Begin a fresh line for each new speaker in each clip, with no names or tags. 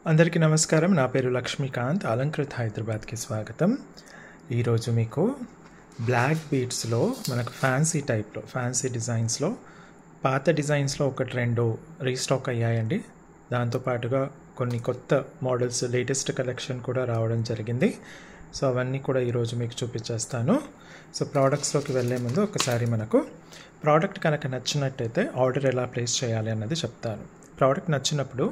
అందరికీ నమస్కారం. నా పేరు లక్ష్మీకాంత్. అలంకృత్ హైదరాబాద్కి స్వాగతం. ఈరోజు మీకు బ్లాక్ బీడ్స్లో మనకు ఫ్యాన్సీ డిజైన్స్లో పాత డిజైన్స్లో ఒకటి రెండు రీస్టాక్ అయ్యాయండి. దాంతోపాటుగా కొన్ని కొత్త మోడల్స్ లేటెస్ట్ కలెక్షన్ కూడా రావడం జరిగింది. సో అవన్నీ కూడా ఈరోజు మీకు చూపించేస్తాను. సో ప్రోడక్ట్స్లోకి వెళ్ళే ముందు ఒకసారి మనకు ప్రోడక్ట్ కనుక నచ్చినట్టయితే ఆర్డర్ ఎలా ప్లేస్ చేయాలి అన్నది చెప్తాను. ప్రోడక్ట్ నచ్చినప్పుడు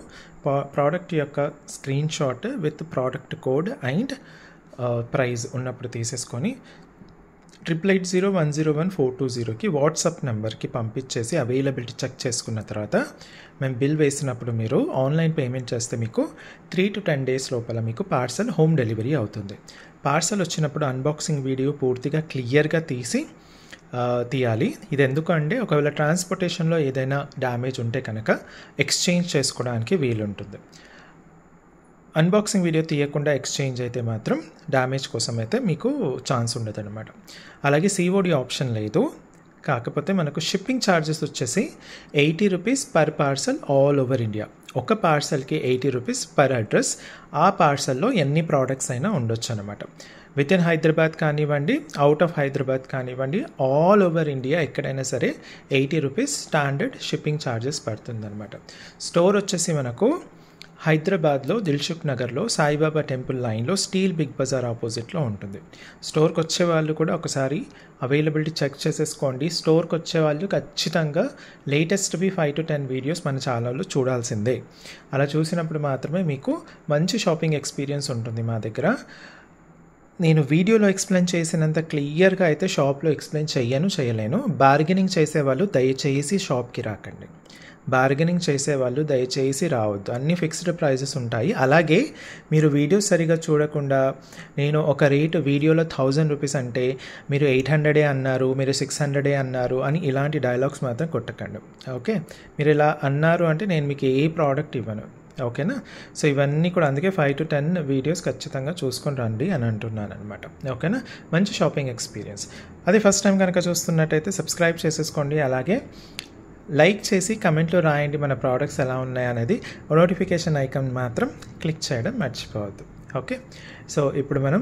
ప్రోడక్ట్ యొక్క screen shot with product code and price ఉన్నప్పుడు తీసేసుకొని 8801014220కి వాట్సాప్ నెంబర్కి పంపించేసి అవైలబిలిటీ చెక్ చేసుకున్న తర్వాత మేము బిల్ వేసినప్పుడు మీరు ఆన్లైన్ పేమెంట్ చేస్తే మీకు 3 to 10 days లోపల మీకు పార్సల్ హోమ్ డెలివరీ అవుతుంది. పార్సల్ వచ్చినప్పుడు అన్బాక్సింగ్ వీడియో పూర్తిగా క్లియర్గా తీయాలి. ఇది ఎందుకంటే ఒకవేళ ట్రాన్స్పోర్టేషన్లో ఏదైనా డ్యామేజ్ ఉంటే కనుక ఎక్స్చేంజ్ చేసుకోవడానికి వీలుంటుంది. అన్బాక్సింగ్ వీడియో తీయకుండా ఎక్స్చేంజ్ అయితే మాత్రం డ్యామేజ్ కోసం అయితే మీకు ఛాన్స్ ఉండదు అనమాట. అలాగే COD ఆప్షన్ లేదు. కాకపోతే మనకు షిప్పింగ్ ఛార్జెస్ వచ్చేసి 80 rupees per parcel all over India. ఒక పార్సల్కి 80 రూపీస్ పర్ అడ్రస్. ఆ పార్సల్లో ఎన్ని ప్రోడక్ట్స్ అయినా ఉండొచ్చు అనమాట. విత్ ఇన్ హైదరాబాద్ కానివ్వండి, అవుట్ ఆఫ్ హైదరాబాద్ కానివ్వండి, ఆల్ ఓవర్ ఇండియా ఎక్కడైనా సరే 80 రూపీస్ స్టాండర్డ్ షిప్పింగ్ ఛార్జెస్ పడుతుంది అనమాట. స్టోర్ వచ్చేసి మనకు హైదరాబాద్లో దిల్సుఖ్ నగర్లో సాయిబాబా టెంపుల్ లైన్లో స్టీల్ బిగ్ బజార్ ఆపోజిట్లో ఉంటుంది. స్టోర్కి వచ్చే వాళ్ళు కూడా ఒకసారి అవైలబిలిటీ చెక్ చేసేసుకోండి. స్టోర్కి వచ్చే వాళ్ళు ఖచ్చితంగా లేటెస్ట్వి 5 to 10 వీడియోస్ మన ఛానల్లో చూడాల్సిందే. అలా చూసినప్పుడు మాత్రమే మీకు మంచి షాపింగ్ ఎక్స్పీరియన్స్ ఉంటుంది. మా దగ్గర నేను వీడియోలో ఎక్స్ప్లెయిన్ చేసినంత క్లియర్గా అయితే షాప్లో ఎక్స్ప్లెయిన్ చేయలేను. బార్గెనింగ్ చేసేవాళ్ళు దయచేసి షాప్కి రాకండి. బార్గెనింగ్ చేసేవాళ్ళు దయచేసి రావద్దు. అన్ని ఫిక్స్డ్ ప్రైజెస్ ఉంటాయి. అలాగే మీరు వీడియో సరిగా చూడకుండా నేను ఒక రేటు వీడియోలో 1000 రూపీస్ అంటే మీరు 800 అన్నారు, మీరు 600 అన్నారు అని ఇలాంటి డైలాగ్స్ మాత్రం కొట్టకండి. ఓకే, మీరు ఇలా అన్నారు అంటే నేను మీకు ఏ ప్రోడక్ట్ ఇవ్వను. ఓకేనా? సో ఇవన్నీ కూడా అందుకే 5 to 10 వీడియోస్ ఖచ్చితంగా చూసుకొని రండి అని అంటున్నాను అనమాట. ఓకేనా? మంచి షాపింగ్ ఎక్స్పీరియన్స్. అది ఫస్ట్ టైం కనుక చూస్తున్నట్టయితే సబ్స్క్రైబ్ చేసేసుకోండి. అలాగే లైక్ చేసి కమెంట్లో రాయండి మన ప్రోడక్ట్స్ ఎలా ఉన్నాయి అనేది. నోటిఫికేషన్ ఐకాన్ మాత్రం క్లిక్ చేయడం మర్చిపోవద్దు. ఓకే, సో ఇప్పుడు మనం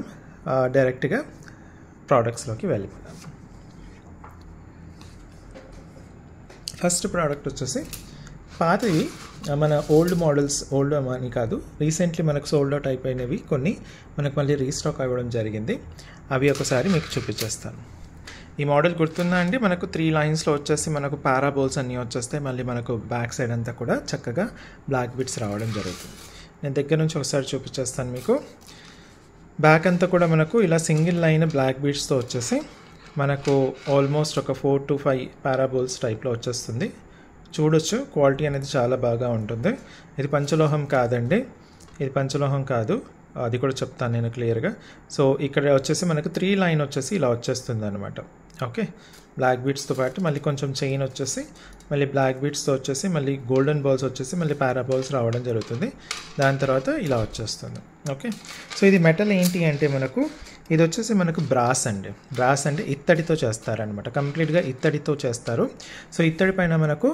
డైరెక్ట్గా ప్రోడక్ట్స్లోకి వెళ్ళిపోదాం. ఫస్ట్ ప్రోడక్ట్ వచ్చేసి పాతవి, మన ఓల్డ్ మోడల్స్, ఓల్డ్ అని కాదు, రీసెంట్లీ మనకు సోల్డ్ అవుట్ అయిపోయినవి కొన్ని మనకు మళ్ళీ రీస్టాక్ అవ్వడం జరిగింది. అవి ఒకసారి మీకు చూపించేస్తాను. ఈ మోడల్ గుర్తుందా అండి? మనకు 3 లైన్స్లో వచ్చేసి మనకు పారాబోల్స్ అన్నీ వచ్చేస్తాయి. మళ్ళీ మనకు బ్యాక్ సైడ్ అంతా కూడా చక్కగా బ్లాక్ బిట్స్ రావడం జరుగుతుంది. నేను దగ్గర నుంచి ఒకసారి చూపించేస్తాను మీకు. బ్యాక్ అంతా కూడా మనకు ఇలా సింగిల్ లైన్ బ్లాక్ బీడ్స్తో వచ్చేసి మనకు ఆల్మోస్ట్ ఒక 4 to 5 పారాబోల్స్ టైప్లో వచ్చేస్తుంది. చూడొచ్చు, క్వాలిటీ అనేది చాలా బాగా ఉంటుంది. ఇది పంచలోహం కాదండి, ఇది పంచలోహం కాదు, అది కూడా చెప్తాను నేను క్లియర్గా. సో ఇక్కడ వచ్చేసి మనకు 3 లైన్ వచ్చేసి ఇలా వచ్చేస్తుంది అనమాట. ఓకే, బ్లాక్ బీడ్స్తో పాటు మళ్ళీ కొంచెం చైన్ వచ్చేసి మళ్ళీ బ్లాక్ బీడ్స్తో వచ్చేసి మళ్ళీ గోల్డెన్ బాల్స్ వచ్చేసి మళ్ళీ పారాబాల్స్ రావడం జరుగుతుంది. దాని తర్వాత ఇలా వచ్చేస్తుంది. ఓకే, సో ఇది మెటల్ ఏంటి అంటే మనకు ఇది వచ్చేసి మనకు బ్రాస్ అండి. బ్రాస్ అంటే ఇత్తడితో చేస్తారనమాట. కంప్లీట్గా ఇత్తడితో చేస్తారు. సో ఇత్తడి పైన మనకు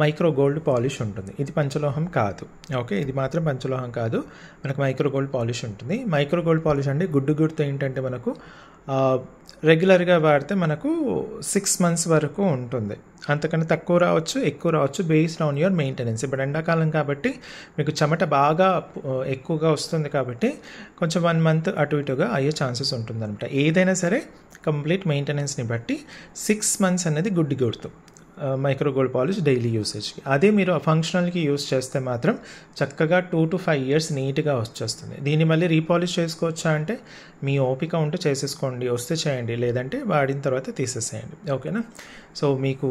మైక్రో గోల్డ్ పాలిష్ ఉంటుంది. ఇది పంచలోహం కాదు. ఓకే, ఇది మాత్రం పంచలోహం కాదు, మనకు మైక్రో గోల్డ్ పాలిష్ ఉంటుంది. మైక్రో గోల్డ్ పాలిష్ అంటే గుర్తు ఏంటంటే మనకు రెగ్యులర్గా వాడితే మనకు 6 months వరకు ఉంటుంది. అంతకన్నా తక్కువ రావచ్చు, ఎక్కువ రావచ్చు, బేస్డ్ ఆన్ యువర్ మెయింటెనెన్స్. ఇప్పుడు ఎండాకాలం కాబట్టి మీకు చెమట బాగా ఎక్కువగా వస్తుంది కాబట్టి కొంచెం 1 month అటు ఇటుగా అయ్యే ఛాన్సెస్ ఉంటుందన్నమాట. ఏదైనా సరే కంప్లీట్ మెయింటెనెన్స్ని బట్టి 6 months అనేది గుర్తు మైక్రో గోల్డ్ పాలిష్ డైలీ యూసేజ్కి. అదే మీరు ఫంక్షనల్కి యూస్ చేస్తే మాత్రం చక్కగా 2 to 5 years నీట్గా వచ్చేస్తుంది. దీన్ని మళ్ళీ రీపాలిష్ చేసుకోవచ్చా అంటే మీ ఓపిక ఉంటే చేసేసుకోండి, వస్తే చేయండి, లేదంటే వాడిన తర్వాత తీసేసేయండి. ఓకేనా? సో మీకు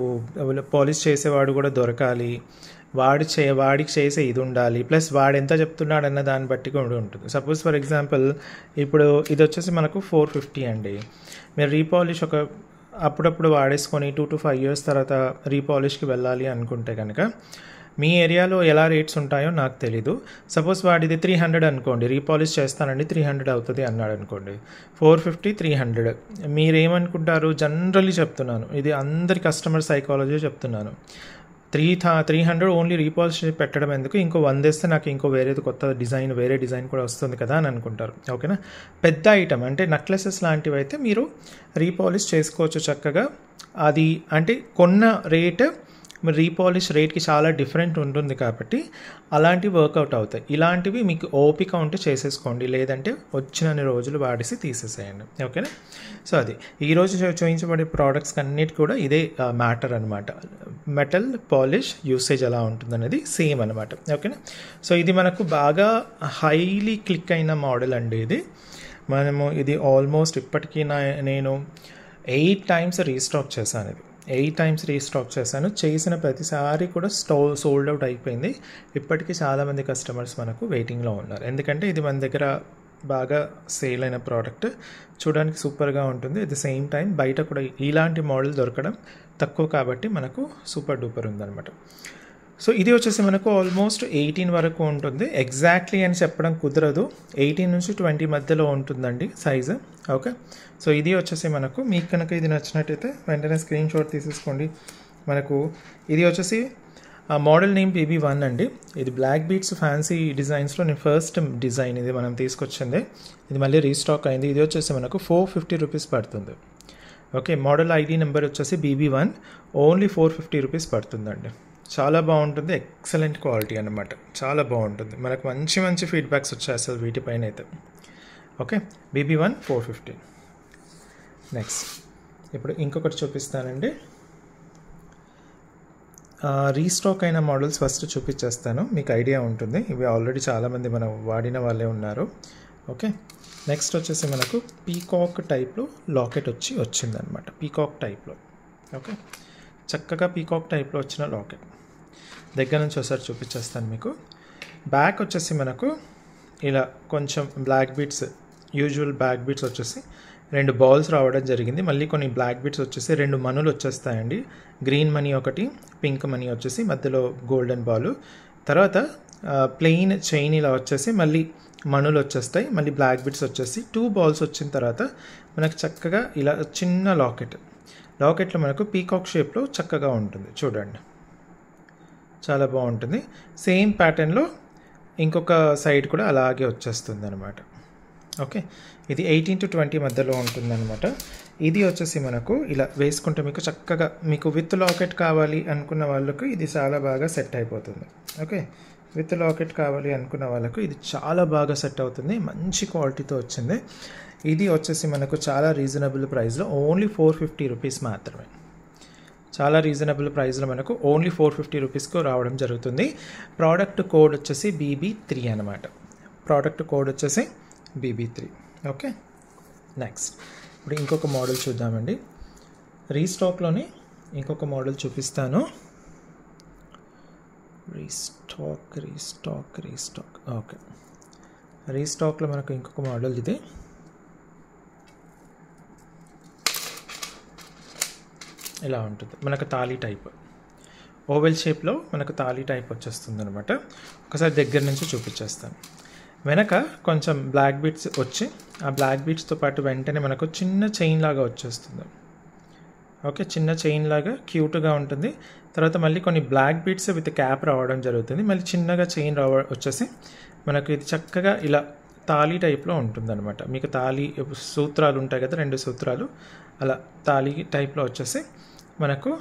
పాలిష్ చేసేవాడు కూడా దొరకాలి, వాడికి చేసే ఇది ఉండాలి, ప్లస్ వాడు ఎంత చెప్తున్నాడు అన్న దాన్ని బట్టి కూడా ఉంటుంది. సపోజ్ ఫర్ ఎగ్జాంపుల్ ఇప్పుడు ఇది వచ్చేసి మనకు 450 అండి. మీరు రీపాలిష్ అప్పుడప్పుడు వాడేసుకొని 2 to 5 years తర్వాత రీపాలిష్కి వెళ్ళాలి అనుకుంటే కనుక మీ ఏరియాలో ఎలా రేట్స్ ఉంటాయో నాకు తెలీదు. సపోజ్ వాడిది 300 అనుకోండి, రీపాలిష్ చేస్తానండి 300 అవుతుంది అన్నాడు అనుకోండి, 450 300 మీరేమనుకుంటారు? జనరల్లీ చెప్తున్నాను, ఇది అందరి కస్టమర్ సైకాలజీ చెప్తున్నాను. 300 ఓన్లీ రీపాలిష్ పెట్టడం ఎందుకు, ఇంకో 100 వేస్తే నాకు ఇంకో వేరేది కొత్త డిజైన్ వేరే డిజైన్ కూడా వస్తుంది కదా అని అనుకుంటారు. ఓకేనా, పెద్ద ఐటమ్ అంటే నెక్లెసెస్ లాంటివి అయితే మీరు రీపాలిష్ చేసుకోవచ్చు చక్కగా. అది అంటే కొన్న రేట్ రీపాలిష్ రేట్కి చాలా డిఫరెంట్ ఉంటుంది కాబట్టి అలాంటివి వర్కౌట్ అవుతాయి. ఇలాంటివి మీకు ఓపిక ఉంటే చేసేసుకోండి, లేదంటే వచ్చినన్ని రోజులు వాడేసి తీసేసేయండి. ఓకేనా, సో అది ఈరోజు చూపించబడే ప్రోడక్ట్స్ అన్నిటి కూడా ఇదే మ్యాటర్ అనమాట. మెటల్ పాలిష్ యూసేజ్ ఎలా ఉంటుందనేది సేమ్ అనమాట. ఓకేనా, సో ఇది మనకు బాగా హైలీ క్లిక్ అయిన మోడల్ అండి. ఇది ఆల్మోస్ట్ ఇప్పటికీ నేను 8 times రీస్టాక్ చేశాను. 8 times రీస్టాక్ చేశాను. చేసిన ప్రతిసారి కూడా సోల్డ్ అవుట్ అయిపోయింది. ఇప్పటికీ చాలామంది కస్టమర్స్ మనకు వెయిటింగ్లో ఉన్నారు, ఎందుకంటే ఇది మన దగ్గర బాగా సేల్ అయిన ప్రోడక్ట్. చూడడానికి సూపర్గా ఉంటుంది. అట్ ద సేమ్ టైం బయట కూడా ఇలాంటి మోడల్ దొరకడం తక్కువ కాబట్టి మనకు సూపర్ డూపర్ ఉందన్నమాట. సో ఇది వచ్చేసి మనకు ఆల్మోస్ట్ 18 వరకు ఉంటుంది. ఎగ్జాక్ట్లీ అని చెప్పడం కుదరదు, 18 నుంచి 20 మధ్యలో ఉంటుందండి సైజు. ఓకే, సో ఇది వచ్చేసి మనకు మీకు కనుక ఇది నచ్చినట్టయితే వెంటనే స్క్రీన్ షాట్ తీసేసుకోండి. మనకు ఇది వచ్చేసి మోడల్ నేమ్ BB1 అండి. ఇది బ్లాక్ బీట్స్ ఫ్యాన్సీ డిజైన్స్లో నేను ఫస్ట్ డిజైన్ ఇది మనం తీసుకొచ్చింది. ఇది మళ్ళీ రీస్టాక్ అయింది. ఇది వచ్చేసి మనకు 450 రూపీస్ పడుతుంది. ఓకే, మోడల్ ID నెంబర్ వచ్చేసి BB1, ఓన్లీ 450 రూపీస్ పడుతుందండి. చాలా బాగుంటుంది, ఎక్సలెంట్ క్వాలిటీ అనమాట, చాలా బాగుంటుంది. మనకు మంచి మంచి ఫీడ్బ్యాక్స్ వచ్చాయి అసలు వీటిపైన అయితే. Okay, BB1 450. నెక్స్ట్ ఇప్పుడు ఇంకొకటి చూపిస్తానండి. రీస్టాక్ అయిన మోడల్స్ ఫస్ట్ చూపించేస్తాను, మీకు ఐడియా ఉంటుంది. ఇవి ఆల్రెడీ చాలామంది మనం వాడిన వాళ్ళే ఉన్నారు. ఓకే, నెక్స్ట్ వచ్చేసి మనకు పీకాక్ టైప్లో లాకెట్ వచ్చిందనమాట. పీకాక్ టైప్లో. ఓకే, చక్కగా పీకాక్ టైప్లో వచ్చిన లాకెట్ దగ్గర నుంచి ఒకసారి చూపించేస్తాను మీకు. బ్యాక్ వచ్చేసి మనకు ఇలా కొంచెం black beats, usual black beats వచ్చేసి 2 బాల్స్ రావడం జరిగింది. మళ్ళీ కొన్ని బ్లాక్ బీట్స్ వచ్చేసి 2 మనులు వచ్చేస్తాయండి. గ్రీన్ మనీ ఒకటి, పింక్ మనీ వచ్చేసి మధ్యలో గోల్డెన్ బాల్. తర్వాత ప్లెయిన్ చైన్ ఇలా వచ్చేసి మళ్ళీ మనులు వచ్చేస్తాయి. మళ్ళీ బ్లాక్ బీట్స్ వచ్చేసి 2 బాల్స్ వచ్చిన తర్వాత మనకు చక్కగా ఇలా చిన్న లాకెట్లో మనకు పీకాక్ షేప్లో చక్కగా ఉంటుంది. చూడండి, చాలా బాగుంటుంది. సేమ్ ప్యాటర్న్లో ఇంకొక సైడ్ కూడా అలాగే వచ్చేస్తుంది అనమాట. ఓకే, ఇది 18 to 20 మధ్యలో ఉంటుందన్నమాట. ఇది వచ్చేసి మనకు ఇలా వేసుకుంటే మీకు చక్కగా మీకు విత్ లాకెట్ కావాలి అనుకున్న వాళ్ళకు ఇది చాలా బాగా సెట్ అయిపోతుంది. ఓకే, విత్ లాకెట్ కావాలి అనుకున్న వాళ్ళకు ఇది చాలా బాగా సెట్ అవుతుంది. మంచి క్వాలిటీతో వచ్చింది. ఇది వచ్చేసి మనకు చాలా రీజనబుల్ ప్రైస్లో ఓన్లీ 450 రూపీస్ మాత్రమే. చాలా రీజనబుల్ ప్రైస్లో మనకు ఓన్లీ 450 రూపీస్కు రావడం జరుగుతుంది. ప్రోడక్ట్ కోడ్ వచ్చేసి BB3 అనమాట. ప్రోడక్ట్ కోడ్ వచ్చేసి BB3. ఓకే, నెక్స్ట్ ఇప్పుడు ఇంకొక మోడల్ చూద్దామండి. రీస్టాక్లోనే ఇంకొక మోడల్ చూపిస్తాను. రీస్టాక్. ఓకే, రీస్టాక్లో మనకు ఇంకొక మోడల్ ఇది. ఇలా ఉంటుంది మనకు తాళీ టైప్, ఓవెల్ షేప్లో మనకు తాళీ టైప్ వచ్చేస్తుంది అనమాట. ఒకసారి దగ్గర నుంచి చూపించేస్తాను. వెనక కొంచెం బ్లాక్ బీట్స్ వచ్చి ఆ బ్లాక్ బీట్స్తో పాటు వెంటనే మనకు చిన్న చైన్ లాగా వచ్చేస్తుంది. ఓకే, చిన్న చైన్ లాగా క్యూట్గా ఉంటుంది. తర్వాత మళ్ళీ కొన్ని బ్లాక్ బీట్స్ విత్ క్యాప్ రావడం జరుగుతుంది. మళ్ళీ చిన్నగా చైన్ వచ్చేసి మనకు ఇది చక్కగా ఇలా తాళీ టైప్లో ఉంటుందన్నమాట. మీకు తాళీ సూత్రాలు ఉంటాయి కదా, 2 సూత్రాలు, అలా తాళీ టైప్లో వచ్చేసి మనకు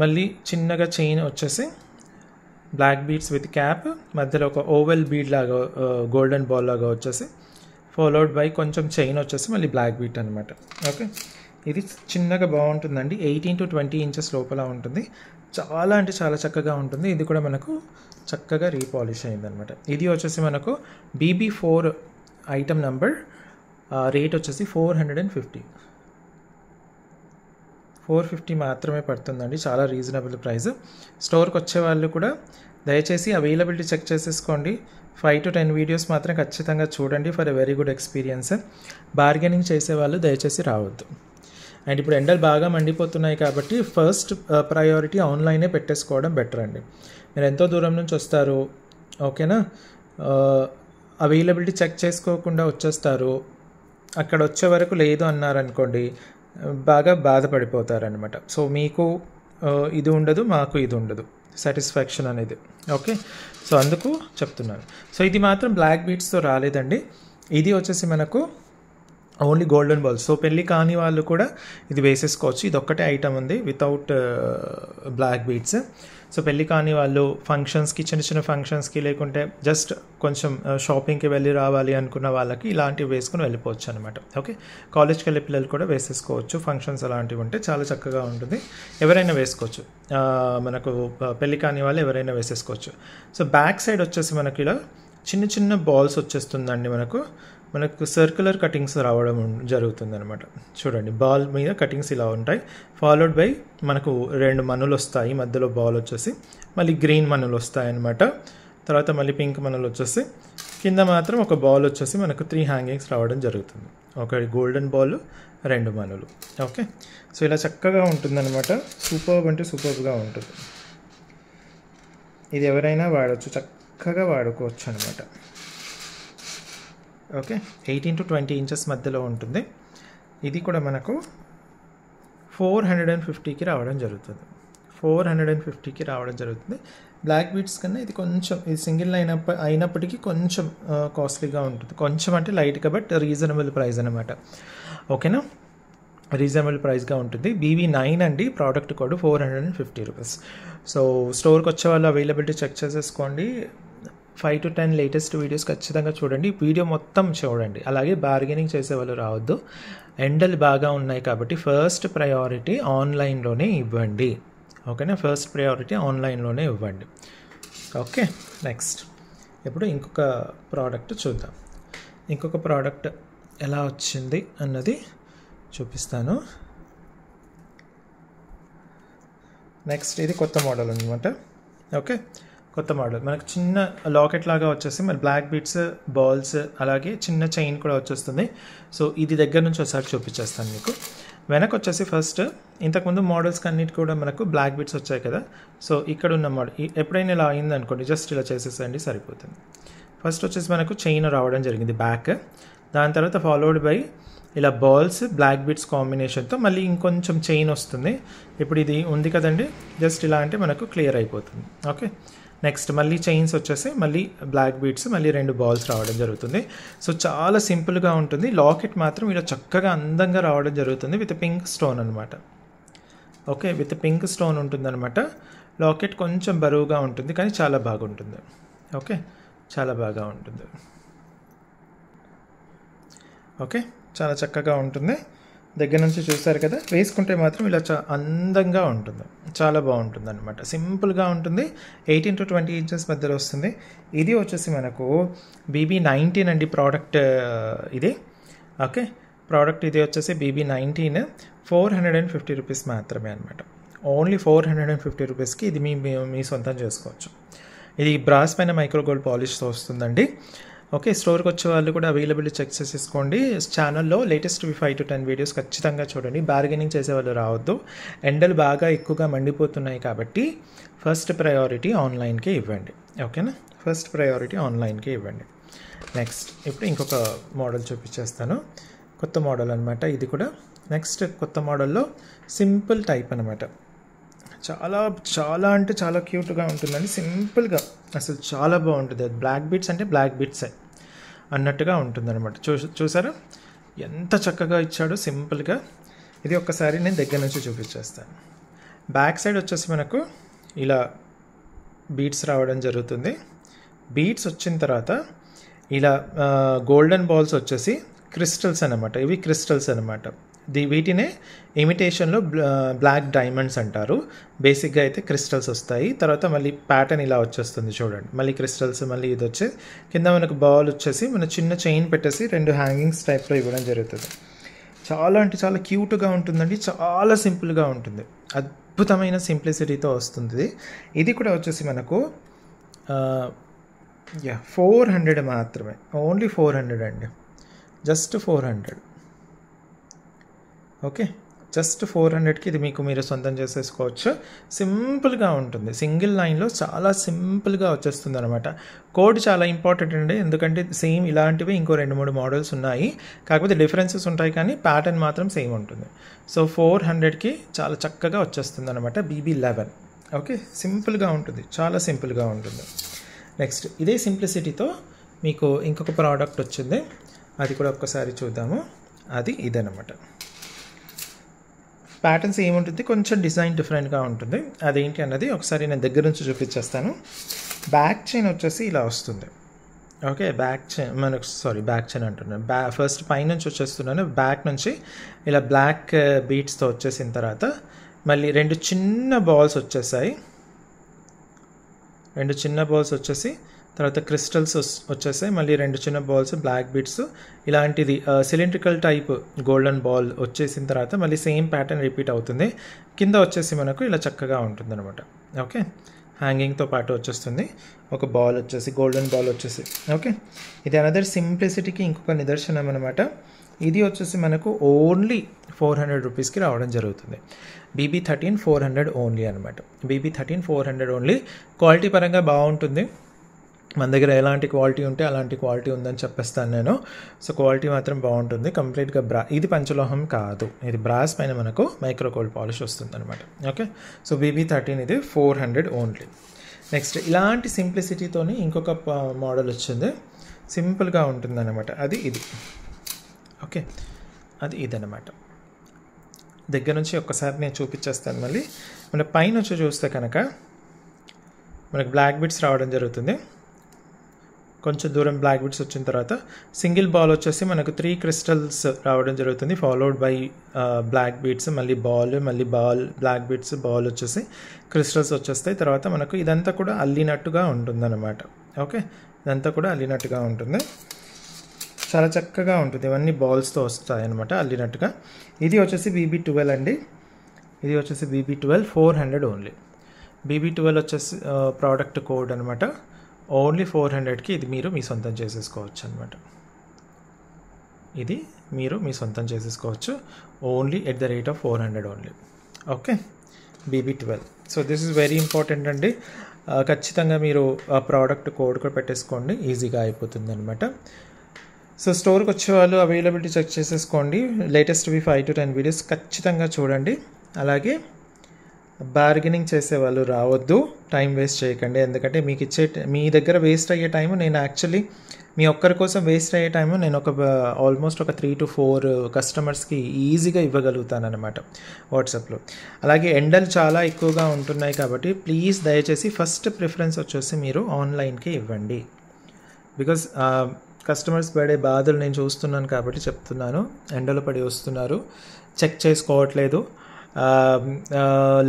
మళ్ళీ చిన్నగా చైన్ వచ్చేసి బ్లాక్ బీడ్స్ విత్ క్యాప్, మధ్యలో ఒక ఓవెల్ బీడ్ లాగా గోల్డెన్ బాల్ లాగా వచ్చేసి ఫాలోడ్ బై కొంచెం చైన్ వచ్చేసి మళ్ళీ బ్లాక్ బీట్ అనమాట. ఓకే, ఇది చిన్నగా బాగుంటుందండి. 18 to 20 ఇంచెస్ లోపల ఉంటుంది. చాలా అంటే చాలా చక్కగా ఉంటుంది. ఇది కూడా మనకు చక్కగా రీపాలిష్ అయిందనమాట. ఇది వచ్చేసి మనకు BB4 ఐటమ్ నెంబర్. రేట్ వచ్చేసి 450 మాత్రమే పడుతుందండి. చాలా రీజనబుల్ ప్రైస్. స్టోర్కి వచ్చే వాళ్ళు కూడా దయచేసి అవైలబిలిటీ చెక్ చేసేసుకోండి. 5 to 10 వీడియోస్ మాత్రం ఖచ్చితంగా చూడండి for a very good experience. Bargaining చేసేవాళ్ళు దయచేసి రావద్దు. అండ్ ఇప్పుడు ఎండలు బాగా మండిపోతున్నాయి కాబట్టి ఫస్ట్ ప్రయారిటీ ఆన్లైనే పెట్టేసుకోవడం బెటర్ అండి. మీరు ఎంతో దూరం నుంచి వస్తారు, ఓకేనా, అవైలబిలిటీ చెక్ చేసుకోకుండా వచ్చేస్తారు. అక్కడ వచ్చే వరకు లేదు అన్నారనుకోండి, బాగా బాధపడిపోతారనమాట. సో మీకు ఇది ఉండదు, మాకు ఇది ఉండదు సాటిస్ఫాక్షన్ అనేది. ఓకే, సో అందుకు చెప్తున్నాను. సో ఇది మాత్రం బ్లాక్ బీట్స్తో రాలేదండి. ఇది వచ్చేసి మనకు ఓన్లీ గోల్డెన్ బాల్స్. సో పెళ్ళి కాని వాళ్ళు కూడా ఇది వేసేసుకోవచ్చు. ఇది ఒక్కటే ఐటమ్ ఉంది వితౌట్ బ్లాక్ బీట్స్. సో పెళ్ళి కాని వాళ్ళు ఫంక్షన్స్కి, చిన్న చిన్న ఫంక్షన్స్కి, లేకుంటే జస్ట్ కొంచెం షాపింగ్కి వెళ్ళి రావాలి అనుకున్న వాళ్ళకి ఇలాంటివి వేసుకుని వెళ్ళిపోవచ్చు అనమాట. ఓకే, కాలేజ్కి వెళ్ళే పిల్లలు కూడా వేసేసుకోవచ్చు. ఫంక్షన్స్ అలాంటివి ఉంటే చాలా చక్కగా ఉంటుంది, ఎవరైనా వేసుకోవచ్చు. మనకు పెళ్ళి కాని వాళ్ళు ఎవరైనా వేసేసుకోవచ్చు. సో బ్యాక్ సైడ్ వచ్చేసి మనకి ఇలా చిన్న చిన్న బాల్స్ వచ్చేస్తుందండి. మనకు సర్క్యులర్ కటింగ్స్ రావడం జరుగుతుంది అనమాట. చూడండి, బాల్ మీద కటింగ్స్ ఇలా ఉంటాయి. ఫాలోడ్ బై మనకు 2 మనులు వస్తాయి, మధ్యలో బాల్ వచ్చేసి మళ్ళీ గ్రీన్ మనులు వస్తాయి అనమాట. తర్వాత మళ్ళీ పింక్ మనులు వచ్చేసి కింద మాత్రం ఒక బాల్ వచ్చేసి మనకు 3 హ్యాంగింగ్స్ రావడం జరుగుతుంది. ఒక గోల్డెన్ బాల్, 2 మనులు. ఓకే, సో ఇలా చక్కగా ఉంటుందన్నమాట. సూపర్బ్ అంటే సూపర్బ్గా ఉంటుంది. ఇది ఎవరైనా వాడచ్చు, చక్కగా వాడుకోవచ్చు అనమాట. ఓకే, 18 to 20 ఇంచెస్ మధ్యలో ఉంటుంది. ఇది కూడా మనకు 450కి రావడం జరుగుతుంది. 450కి రావడం జరుగుతుంది. బ్లాక్ బీట్స్ కన్నా ఇది కొంచెం, ఇది సింగిల్ అయినప్పటికీ కొంచెం కాస్ట్లీగా ఉంటుంది. కొంచెం అంటే లైట్గా, బట్ రీజనబుల్ ప్రైస్ అనమాట. ఓకేనా, రీజనబుల్ ప్రైస్గా ఉంటుంది. BB9 అండి ప్రోడక్ట్ కోడ్, 450 రూపీస్. సో స్టోర్కి వచ్చే వాళ్ళు అవైలబిలిటీ చెక్ చేసేసుకోండి. 5 to 10 లేటెస్ట్ వీడియోస్ ఖచ్చితంగా చూడండి. వీడియో మొత్తం చూడండి. అలాగే బార్గెనింగ్ చేసే వాళ్ళు రావద్దు. ఎండలు బాగా ఉన్నాయి కాబట్టి ఫస్ట్ ప్రయారిటీ ఆన్లైన్లోనే ఇవ్వండి. ఓకేనా, ఫస్ట్ ప్రయారిటీ ఆన్లైన్లోనే ఇవ్వండి. ఓకే, నెక్స్ట్ ఇప్పుడు ఇంకొక ప్రోడక్ట్ చూద్దాం. ఇంకొక ప్రోడక్ట్ ఎలా వచ్చింది అన్నది చూపిస్తాను. నెక్స్ట్ ఇది కొత్త మోడల్ అనమాట. ఓకే, కొత్త మోడల్ మనకు చిన్న లాకెట్ లాగా వచ్చేసి మరి బ్లాక్ బీట్స్, బాల్స్, అలాగే చిన్న చైన్ కూడా వచ్చేస్తుంది. సో ఇది దగ్గర నుంచి ఒకసారి చూపించేస్తాను మీకు. వెనక వచ్చేసి ఫస్ట్ ఇంతకుముందు మోడల్స్కి అన్నిటి కూడా మనకు బ్లాక్ బీట్స్ వచ్చాయి కదా. సో ఇక్కడ ఉన్న మోడల్ ఎప్పుడైనా ఇలా అయింది అనుకోండి, జస్ట్ ఇలా చేసేసండి సరిపోతుంది. ఫస్ట్ వచ్చేసి మనకు చైన్ రావడం జరిగింది బ్యాక్. దాని తర్వాత ఫాలోడ్ బై ఇలా బాల్స్, బ్లాక్ బీట్స్ కాంబినేషన్తో మళ్ళీ ఇంకొంచెం చైన్ వస్తుంది. ఇప్పుడు ఇది ఉంది కదండి, జస్ట్ ఇలా అంటే మనకు క్లియర్ అయిపోతుంది. ఓకే, నెక్స్ట్ మళ్ళీ చైన్స్ వచ్చేసి మళ్ళీ బ్లాక్ బీట్స్, మళ్ళీ 2 బాల్స్ రావడం జరుగుతుంది. సో చాలా సింపుల్గా ఉంటుంది. లాకెట్ మాత్రం ఇలా చక్కగా అందంగా రావడం జరుగుతుంది విత్ పింక్ స్టోన్ అనమాట. ఓకే, విత్ పింక్ స్టోన్ ఉంటుందన్నమాట. లాకెట్ కొంచెం బరువుగా ఉంటుంది కానీ చాలా బాగుంటుంది. ఓకే, చాలా బాగా ఉంటుంది. ఓకే, చాలా చక్కగా ఉంటుంది. దగ్గర నుంచి చూస్తారు కదా, వేసుకుంటే మాత్రం ఇలా అందంగా ఉంటుంది, చాలా బాగుంటుంది అనమాట. సింపుల్గా ఉంటుంది. 18 to 20 ఇంచెస్ మధ్యలో వస్తుంది. ఇది వచ్చేసి మనకు BB19 అండి ప్రోడక్ట్ ఇది. ఓకే, ప్రోడక్ట్ ఇది వచ్చేసి BB19, 450 రూపీస్ మాత్రమే అనమాట. ఓన్లీ 450 రూపీస్కి ఇది మీ సొంతం చేసుకోవచ్చు. ఇది బ్రాస్ పైన మైక్రో గోల్డ్ పాలిష్తో వస్తుందండి. ఓకే, స్టోర్కి వచ్చే వాళ్ళు కూడా అవైలబిలిటీ చెక్ చేసేసుకోండి. ఛానల్లో లేటెస్ట్ 5 to 10 వీడియోస్ ఖచ్చితంగా చూడండి. బార్గెనింగ్ చేసేవాళ్ళు రావద్దు. ఎండలు బాగా ఎక్కువగా మండిపోతున్నాయి కాబట్టి ఫస్ట్ ప్రయారిటీ ఆన్లైన్కే ఇవ్వండి. ఓకేనా, ఫస్ట్ ప్రయారిటీ ఆన్లైన్కే ఇవ్వండి. నెక్స్ట్ ఇప్పుడు ఇంకొక మోడల్ చూపించేస్తాను. కొత్త మోడల్ అనమాట ఇది కూడా. నెక్స్ట్ కొత్త మోడల్లో సింపుల్ టైప్ అనమాట. చాలా చాలా అంటే చాలా క్యూట్గా ఉంటుందండి. సింపుల్గా అసలు చాలా బాగుంటుంది. బ్లాక్ బీట్స్ అంటే బ్లాక్ బీట్సే అన్నట్టుగా ఉంటుందన్నమాట. చూసారా ఎంత చక్కగా ఇచ్చాడో సింపుల్గా. ఇది ఒక్కసారి నేను దగ్గర నుంచి చూపించేస్తాను. బ్యాక్ సైడ్ వచ్చేసి మనకు ఇలా బీట్స్ రావడం జరుగుతుంది. బీట్స్ వచ్చిన తర్వాత ఇలా గోల్డెన్ బాల్స్ వచ్చేసి క్రిస్టల్స్ అనమాట. ఇవి క్రిస్టల్స్ అనమాట. వీటినే ఇమిటేషన్లో బ్లాక్ డైమండ్స్ అంటారు. బేసిక్గా అయితే క్రిస్టల్స్ వస్తాయి. తర్వాత మళ్ళీ ప్యాటర్న్ ఇలా వచ్చేస్తుంది చూడండి. మళ్ళీ క్రిస్టల్స్, మళ్ళీ ఇది వచ్చి కింద మనకు బాల్ వచ్చేసి మన చిన్న చైన్ పెట్టేసి 2 హ్యాంగింగ్స్ టైప్లో ఇవ్వడం జరుగుతుంది. చాలా అంటే చాలా క్యూట్గా ఉంటుందండి. చాలా సింపుల్గా ఉంటుంది. అద్భుతమైన సింప్లిసిటీతో వస్తుంది. ఇది కూడా వచ్చేసి మనకు 400 మాత్రమే. ఓన్లీ 400 అండి, జస్ట్ 400. ఓకే, జస్ట్ 400కి ఇది మీరు సొంతం చేసేసుకోవచ్చు. సింపుల్గా ఉంటుంది, సింగిల్ లైన్లో చాలా సింపుల్గా వచ్చేస్తుంది అనమాట. కోడ్ చాలా ఇంపార్టెంట్ అండి, ఎందుకంటే సేమ్ ఇలాంటివి ఇంకో 2-3 మోడల్స్ ఉన్నాయి, కాకపోతే డిఫరెన్సెస్ ఉంటాయి కానీ ప్యాటర్న్ మాత్రం సేమ్ ఉంటుంది. సో 400కి చాలా చక్కగా వచ్చేస్తుంది అనమాట BB11. ఓకే, సింపుల్గా ఉంటుంది, చాలా సింపుల్గా ఉంటుంది. నెక్స్ట్ ఇదే సింప్లిసిటీతో మీకు ఇంకొక ప్రోడక్ట్ వచ్చింది, అది కూడా ఒక్కసారి చూద్దాము. అది ఇదనమాట. ప్యాటర్న్స్ ఏముంటుంది, కొంచెం డిజైన్ డిఫరెంట్గా ఉంటుంది. అదేంటి అన్నది ఒకసారి నేను దగ్గర నుంచి చూపించేస్తాను. బ్యాక్ చైన్ వచ్చేసి ఇలా వస్తుంది. ఓకే, బ్యాక్ చైన్ అంటున్నాను. ఫస్ట్ పైనుంచి వచ్చేస్తున్నాను, బ్యాక్ నుంచి ఇలా బ్లాక్ బీట్స్తో వచ్చేసిన తర్వాత మళ్ళీ 2 చిన్న బాల్స్ వచ్చేసాయి. 2 చిన్న బాల్స్ వచ్చేసి తర్వాత క్రిస్టల్స్ వచ్చేసాయి. మళ్ళీ 2 చిన్న బాల్స్, బ్లాక్ బీట్స్, ఇలాంటిది సిలిండ్రికల్ టైప్ గోల్డెన్ బాల్ వచ్చేసిన తర్వాత మళ్ళీ సేమ్ ప్యాటర్న్ రిపీట్ అవుతుంది. కింద వచ్చేసి మనకు ఇలా చక్కగా ఉంటుంది అనమాట. ఓకే, హ్యాంగింగ్తో పాటు వచ్చేస్తుంది. ఒక బాల్ వచ్చేసి గోల్డెన్ బాల్ వచ్చేసి. ఓకే, ఇది అనదర్ సింప్లిసిటీకి ఇంకొక నిదర్శనం అనమాట. ఇది వచ్చేసి మనకు ఓన్లీ 400 రూపీస్కి రావడం జరుగుతుంది. BB13 400 ఓన్లీ అనమాట. BB13 400 only. క్వాలిటీ పరంగా బాగుంటుంది. మన దగ్గర ఎలాంటి క్వాలిటీ ఉంటే అలాంటి క్వాలిటీ ఉందని చెప్పేస్తాను నేను. సో క్వాలిటీ మాత్రం బాగుంటుంది. కంప్లీట్గా ఇది పంచలోహం కాదు, ఇది బ్రాస్ పైన మనకు మైక్రో గోల్డ్ పాలిష్ వస్తుంది అనమాట. ఓకే, సో BB13 ఇది 400 ఓన్లీ. నెక్స్ట్ ఇలాంటి సింప్లిసిటీతోని ఇంకొక మోడల్ వచ్చింది, సింపుల్గా ఉంటుంది అనమాట. అది ఇది. ఓకే, అది ఇదనమాట. దగ్గర నుంచి ఒక్కసారి నేను చూపించేస్తాను. మళ్ళీ మన పైన వచ్చి చూస్తే కనుక మనకు బ్లాక్ బిట్స్ రావడం జరుగుతుంది. కొంచెం దూరం బ్లాక్ బిట్స్ వచ్చిన తర్వాత సింగిల్ బాల్ వచ్చేసి మనకు 3 క్రిస్టల్స్ రావడం జరుగుతుంది, ఫాలోడ్ బై బ్లాక్ బీట్స్, మళ్ళీ బాల్, మళ్ళీ బాల్, బ్లాక్ బీట్స్, బాల్ వచ్చేసి క్రిస్టల్స్ వచ్చేస్తాయి. తర్వాత మనకు ఇదంతా కూడా అల్లినట్టుగా ఉంటుందన్నమాట. ఓకే, ఇదంతా కూడా అల్లినట్టుగా ఉంటుంది, చాలా చక్కగా ఉంటుంది. ఇవన్నీ బాల్స్తో వస్తాయి అనమాట అల్లినట్టుగా. ఇది వచ్చేసి BB12 అండి. ఇది వచ్చేసి BB12 400 ఓన్లీ. BB12 వచ్చేసి ప్రోడక్ట్ కోడ్ అనమాట. ఓన్లీ 400కి ఇది మీ సొంతం చేసేసుకోవచ్చు అనమాట. ఇది మీ సొంతం చేసేసుకోవచ్చు only at the rate of 400 only. Okay, BB12. So this is very important అండి. ఖచ్చితంగా మీరు ఆ ప్రోడక్ట్ కోడ్ కూడా పెట్టేసుకోండి, ఈజీగా అయిపోతుంది అనమాట. సో స్టోర్కి వచ్చే వాళ్ళు అవైలబిలిటీ చెక్ చేసేసుకోండి. లేటెస్ట్వి 5 to 10 వీడియోస్ ఖచ్చితంగా చూడండి. అలాగే బార్గెనింగ్ చేసేవాళ్ళు రావద్దు, టైం వేస్ట్ చేయకండి. ఎందుకంటే మీ దగ్గర వేస్ట్ అయ్యే టైము నేను యాక్చువల్లీ మీ ఒక్కరి కోసం వేస్ట్ అయ్యే టైము నేను ఆల్మోస్ట్ ఒక 3 to 4 కస్టమర్స్కి ఈజీగా ఇవ్వగలుగుతాను అనమాట వాట్సాప్లో. అలాగే ఎండలు చాలా ఎక్కువగా ఉంటున్నాయి కాబట్టి ప్లీజ్ దయచేసి ఫస్ట్ ప్రిఫరెన్స్ వచ్చేసి మీరు ఆన్లైన్కి ఇవ్వండి. బికాజ్ కస్టమర్స్ పడే బాధలు నేను చూస్తున్నాను కాబట్టి చెప్తున్నాను. ఎండలు పడి వస్తున్నారు, చెక్ చేసుకోవట్లేదు,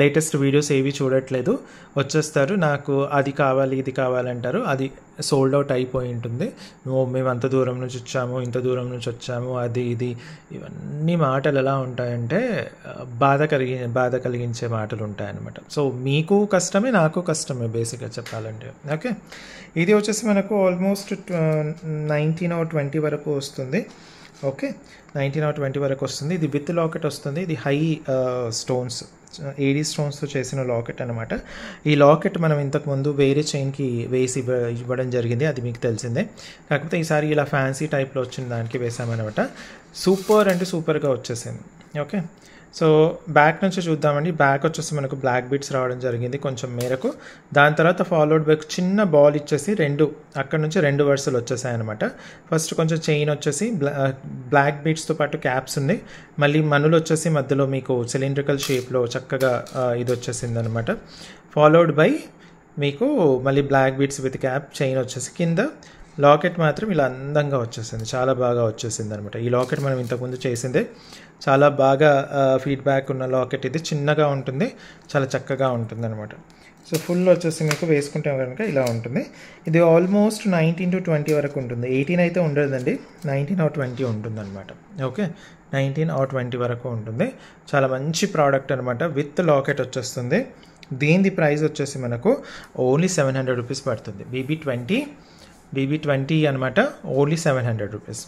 లేటెస్ట్ వీడియోస్ ఏవి చూడట్లేదు, వచ్చేస్తారు, నాకు అది కావాలి ఇది కావాలంటారు, అది సోల్డ్ అవుట్ అయిపోయి ఉంటుంది. మేము అంత దూరం నుంచి వచ్చాము, ఇంత దూరం నుంచి వచ్చాము, అది ఇది ఇవన్నీ మాటలు ఎలా ఉంటాయంటే బాధ కలిగించే మాటలు ఉంటాయన్నమాట. సో మీకు కష్టమే, నాకు కష్టమే బేసిక్గా చెప్పాలంటే. ఓకే, ఇది వచ్చేసి మనకు ఆల్మోస్ట్ 19 or 20 వరకు వస్తుంది. ఓకే, 19 or 20 వరకు వస్తుంది. ఇది విత్ లాకెట్ వస్తుంది. ఇది హై స్టోన్స్, ఏడీ స్టోన్స్తో చేసిన లాకెట్ అనమాట. ఈ లాకెట్ మనం ఇంతకుముందు వేరే చైన్కి వేసి ఇవ్వడం జరిగింది, అది మీకు తెలిసిందే. కాకపోతే ఈసారి ఇలా ఫ్యాన్సీ టైప్లో వచ్చిన దానికి వేసామన్నమాట. సూపర్ అంటే సూపర్గా వచ్చేసింది. ఓకే, సో బ్యాక్ నుంచి చూద్దామండి. బ్యాక్ వచ్చేసి మనకు బ్లాక్ బీట్స్ రావడం జరిగింది కొంచెం మేరకు. దాని తర్వాత ఫాలోడ్ బై చిన్న బాల్ ఇచ్చేసి అక్కడ నుంచి 2 వరుసలు వచ్చేసాయి అనమాట. ఫస్ట్ కొంచెం చైన్ వచ్చేసి బ్లాక్ బీట్స్తో పాటు క్యాప్స్ ఉంది. మళ్ళీ మనులు వచ్చేసి మధ్యలో మీకు సిలిండ్రికల్ షేప్లో చక్కగా ఇది వచ్చేసింది అనమాట. ఫాలోడ్ బై మీకు మళ్ళీ black beats with cap, chain వచ్చేసి కింద లాకెట్ మాత్రం ఇలా అందంగా వచ్చేసింది, చాలా బాగా వచ్చేసింది అనమాట. ఈ లాకెట్ మనం ఇంతకుముందు చేసిందే, చాలా బాగా ఫీడ్బ్యాక్ ఉన్న లాకెట్. ఇది చిన్నగా ఉంటుంది, చాలా చక్కగా ఉంటుంది అనమాట. సో ఫుల్ వచ్చేసి మీకు వేసుకుంటే కనుక ఇలా ఉంటుంది. ఇది ఆల్మోస్ట్ 19 to 20 వరకు ఉంటుంది. 18 అయితే ఉండదండి, 19 or 20 ఉంటుంది అనమాట. ఓకే, 19 or 20 వరకు ఉంటుంది. చాలా మంచి ప్రోడక్ట్ అనమాట. విత్ లాకెట్ వచ్చేస్తుంది. దీని ప్రైస్ వచ్చేసి మనకు ఓన్లీ 700 రూపీస్ BB20 అనమాట. Only 700 rupees.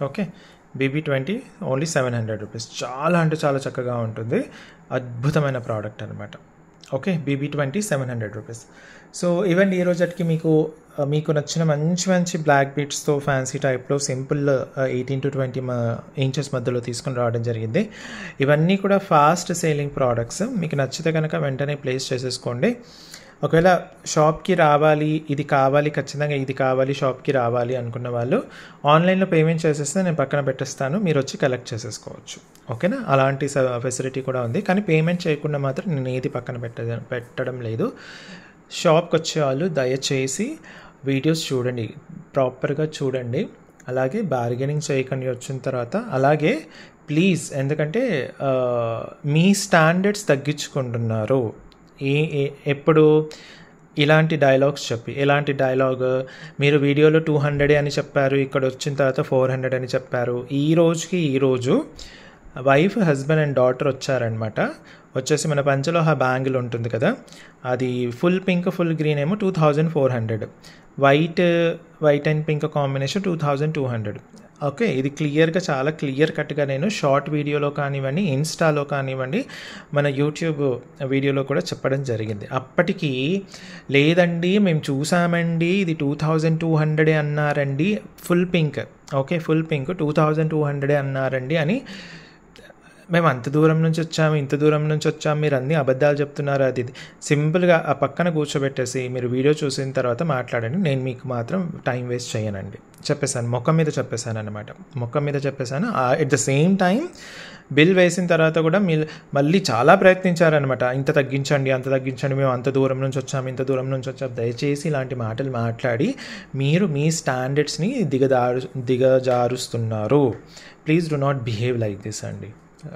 Okay, BB20 only 700 rupees. చాలా అంటే చాలా చక్కగా ఉంటుంది, అద్భుతమైన ప్రోడక్ట్ అనమాట. Okay, BB20 700 rupees. సో ఇవన్నీ ఈ రోజుకి మీకు నచ్చిన మంచి మంచి బ్లాక్ బీట్స్తో ఫ్యాన్సీ టైప్లో సింపుల్ 18 to 20 ఇంచెస్ మధ్యలో తీసుకుని రావడం జరిగింది. ఇవన్నీ కూడా ఫాస్ట్ సేలింగ్ ప్రోడక్ట్స్. మీకు నచ్చితే కనుక వెంటనే ప్లేస్ చేసేసుకోండి. ఒకవేళ షాప్కి రావాలి, ఇది కావాలి, ఖచ్చితంగా ఇది కావాలి, షాప్కి రావాలి అనుకున్న వాళ్ళు ఆన్లైన్లో పేమెంట్ చేసేస్తే నేను పక్కన పెట్టేస్తాను, మీరు వచ్చి కలెక్ట్ చేసేసుకోవచ్చు. ఓకేనా, అలాంటి ఫెసిలిటీ కూడా ఉంది. కానీ పేమెంట్ చేయకుండా మాత్రం నేను ఏది పక్కన పెట్టడం లేదు. షాప్కి వచ్చే వాళ్ళు దయచేసి వీడియోస్ చూడండి, ప్రాపర్గా చూడండి. అలాగే బార్గెనింగ్ చేయకండి వచ్చిన తర్వాత. అలాగే ప్లీజ్, ఎందుకంటే మీ స్టాండర్డ్స్ తగ్గించుకుంటున్నారు. ఎప్పుడు ఇలాంటి డైలాగ్స్ చెప్పి, ఎలాంటి డైలాగ్, మీరు వీడియోలో 200 అని చెప్పారు, ఇక్కడ వచ్చిన తర్వాత 400 అని చెప్పారు. ఈరోజు వైఫ్, హస్బెండ్ అండ్ డాటర్ వచ్చారనమాట. వచ్చేసి మన పంచలోహ బ్యాంగిల్ ఉంటుంది కదా, అది ఫుల్ పింక్ ఫుల్ గ్రీన్ ఏమో 2400, white and pink combination 2200. Okay, ఇది క్లియర్గా, చాలా క్లియర్ కట్గా నేను షార్ట్ వీడియోలో కానివ్వండి, ఇన్స్టాలో కానివ్వండి, మన యూట్యూబ్ వీడియోలో కూడా చెప్పడం జరిగింది. అప్పటికి లేదండి మేము చూసామండి, ఇది 2200 అన్నారండి, full pink. Okay, full pink 2200 అన్నారండి అని, మేము అంత దూరం నుంచి వచ్చాము, ఇంత దూరం నుంచి వచ్చాము, మీరు అన్ని అబద్ధాలు చెప్తున్నారు. అది సింపుల్గా ఆ పక్కన కూర్చోబెట్టేసి మీరు వీడియో చూసిన తర్వాత మాట్లాడండి. నేను మీకు మాత్రం టైం వేస్ట్ చేయనండి. చెప్పేశాను, ముఖం మీద చెప్పేశాను అనమాట, ముఖం మీద చెప్పేశాను. At the same time bill వేసిన తర్వాత కూడా మీరు మళ్ళీ చాలా ప్రయత్నించారనమాట, ఇంత తగ్గించండి, అంత తగ్గించండి, మేము అంత దూరం నుంచి వచ్చాము, ఇంత దూరం నుంచి వచ్చాము. దయచేసి ఇలాంటి మాటలు మాట్లాడి మీరు మీ స్టాండర్డ్స్ని దిగజారుస్తున్నారు. Please do not behave like this అండి.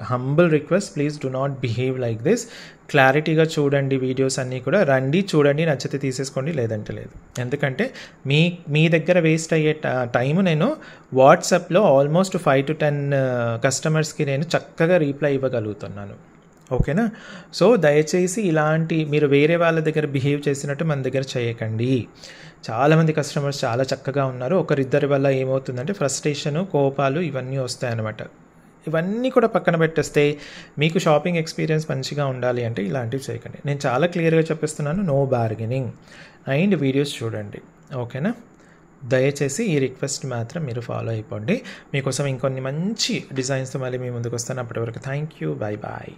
Humble request, please do not behave like this. క్లారిటీగా చూడండి వీడియోస్ అన్నీ కూడా, రండి చూడండి, నచ్చితే తీసేసుకోండి, లేదంటే లేదు. ఎందుకంటే మీ దగ్గర వేస్ట్ అయ్యే టైము నేను వాట్సాప్లో ఆల్మోస్ట్ 5 to 10 కస్టమర్స్కి నేను చక్కగా రీప్లై ఇవ్వగలుగుతున్నాను. ఓకేనా, సో దయచేసి ఇలాంటి మీరు వేరే వాళ్ళ దగ్గర బిహేవ్ చేసినట్టు మన దగ్గర చేయకండి. చాలామంది కస్టమర్స్ చాలా చక్కగా ఉన్నారు. ఒకరిద్దరి వల్ల ఏమవుతుందంటే ఫ్రస్ట్రేషను, కోపాలు ఇవన్నీ వస్తాయన్నమాట. ఇవన్నీ కూడా పక్కన పెట్టేస్తే మీకు షాపింగ్ ఎక్స్పీరియన్స్ మంచిగా ఉండాలి అంటే ఇలాంటివి చేయకండి. నేను చాలా క్లియర్గా చెప్పిస్తున్నాను, నో బార్గెనింగ్ అండ్ వీడియోస్ చూడండి. ఓకేనా, దయచేసి ఈ రిక్వెస్ట్ మాత్రం మీరు ఫాలో అయిపోండి. మీకోసం ఇంకొన్ని మంచి డిజైన్స్తో మళ్ళీ మీ ముందుకు వస్తాను. అప్పటి వరకు థ్యాంక్ యూ, బై బాయ్.